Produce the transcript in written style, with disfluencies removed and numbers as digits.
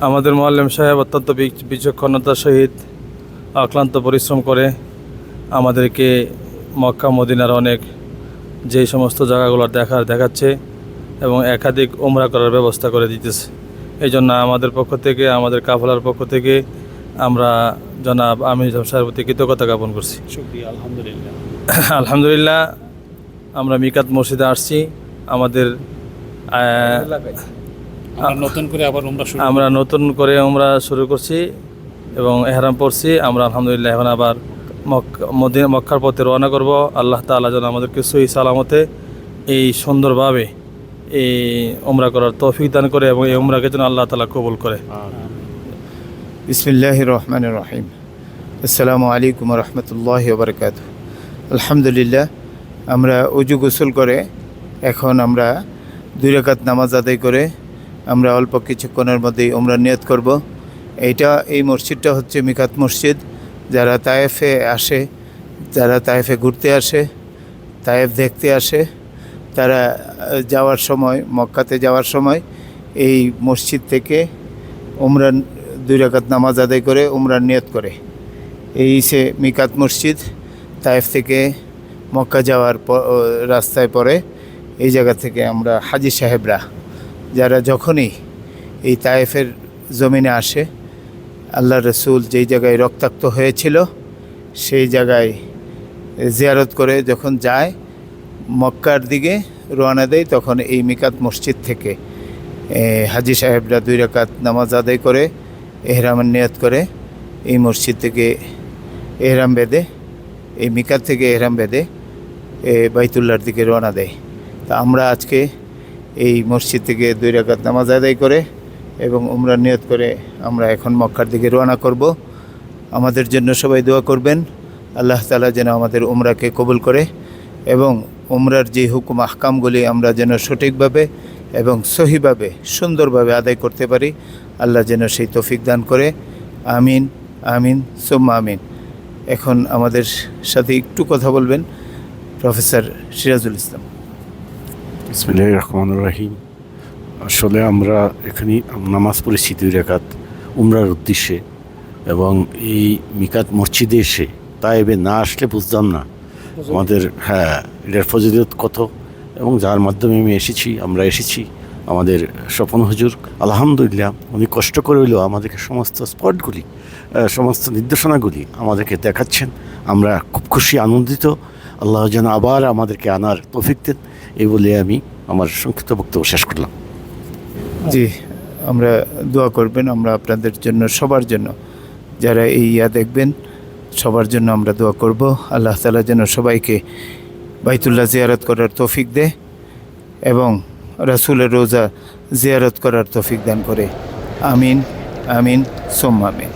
আমাদের মোয়াল্লেম সাহেব অত্যন্ত বিচক্ষণতার সহিত অক্লান্ত পরিশ্রম করে আমাদেরকে মক্কা মদিনার অনেক যেই সমস্ত জায়গাগুলো দেখাচ্ছে এবং একাধিক উমরা করার ব্যবস্থা করে দিতেছে। এই জন্য আমাদের পক্ষ থেকে, আমাদের কাফলার পক্ষ থেকে আমরা জনাব আমির সাহেবের প্রতি কৃতজ্ঞতা জ্ঞাপন করছি। শুকরিয়া। আলহামদুলিল্লাহ। আলহামদুলিল্লাহ, আমরা মিকাত মসজিদে আসছি। আমাদের আমরা নতুন করে উমরা শুরু করছি এবং এহরাম পড়ছি। আমরা আলহামদুলিল্লাহ এখন আবার মক্কার পথে রওনা করব। আল্লাহ তাআলা যেন আমাদেরকে সহি সালামতে এই সুন্দরভাবে এই উমরা করার তৌফিক দান করে এবং এই উমরাকে যেন আল্লাহ তাআলা কবুল করে। বিসমিল্লাহির রহমানির রহিম। আসসালামু আলাইকুম ওয়া রাহমাতুল্লাহি ওয়া বারাকাতুহু। আলহামদুলিল্লাহ, আমরা ওযু গোসল করে এখন আমরা 2 রাকাত নামাজ আদায় করে আমরা অল্প কিছুক্ষণের মধ্যেই উমরা নিয়ত করব। এই মসজিদটা হচ্ছে মিকাত মসজিদ। যারা তায়েফে আসে, যারা তায়েফে ঘুরতে আসে, তায়েফ দেখতে আসে, তারা যাওয়ার সময়, মক্কাতে যাওয়ার সময় এই মসজিদ থেকে উমরা 2 রাকাত নামাজ আদায় করে উমরার নিয়ত করে। এই সে মিকাত মসজিদ। তায়েফ থেকে মক্কা যাওয়ার রাস্তায় পরে এই জায়গা থেকে আমরা হাজী সাহেবরা যারা যখনই এই তায়েফের জমিনে আসে, আল্লাহ রসুল যেই জায়গায় রক্তাক্ত হয়েছিল সেই জায়গায় জিয়ারত করে যখন যায়, মক্কার দিকে রওনা দেয়, তখন এই মিকাত মসজিদ থেকে হাজী সাহেবরা 2 রাকাত নামাজ আদায় করে এহরামের নিয়ত করে এই মসজিদ থেকে এহরাম বেঁধে, এই মিকাত থেকে এহরাম বেঁধে বাইতুল্লাহর দিকে রওনা দেয়। তা আমরা আজকে এই মসজিদ থেকে 2 রাকাত নামাজ আদায় করে এবং উমরার নিয়ত করে আমরা এখন মক্কার দিকে রওনা করব। আমাদের জন্য সবাই দোয়া করবেন, আল্লাহ তাআলা যেন আমাদের উমরাকে কবুল করে এবং উমরার যে হুকুম আহকামগুলি আমরা যেন সঠিকভাবে এবং সহিভাবে সুন্দরভাবে আদায় করতে পারি, আল্লাহ যেন সেই তৌফিক দান করে। আমিন আমিন সুম্মা আমিন। এখন আমাদের সাথে একটু কথা বলবেন প্রফেসর সিরাজুল ইসলাম। বিসমিল্লাহির রহমানির রহিম। আসলে আমরা এখানে নামাজ পড়েছি 2 রাকাত উমরার উদ্দেশ্যে, এবং এই মিকাত মসজিদে এসে তায়েবে না আসলে বুঝতাম না আমাদের এটার ফজিলত কত, এবং যার মাধ্যমে আমরা এসেছি আমাদের স্বপন হুজুর আলহামদুলিল্লাহ উনি কষ্ট করে হলেও আমাদেরকে সমস্ত স্পটগুলি, সমস্ত নির্দেশনাগুলি আমাদেরকে দেখাচ্ছেন। আমরা খুব খুশি, আনন্দিত। আল্লাহ যেন আবার আমাদেরকে আনার তৌফিক দেন, এই বলে আমি আমার সংক্ষিপ্ত বক্তব্য শেষ করলাম। জি, আমরা দোয়া করবেন, আমরা আপনাদের জন্য, সবার জন্য, যারা এই দেখবেন সবার জন্য আমরা দোয়া করব। আল্লাহ তাআলা যেন সবাইকে বাইতুল্লাহ জিয়ারত করার তৌফিক দেয় এবং রাসূলের রোজা জিয়ারত করার তৌফিক দান করে। আমিন আমিন সুম্মা আমিন।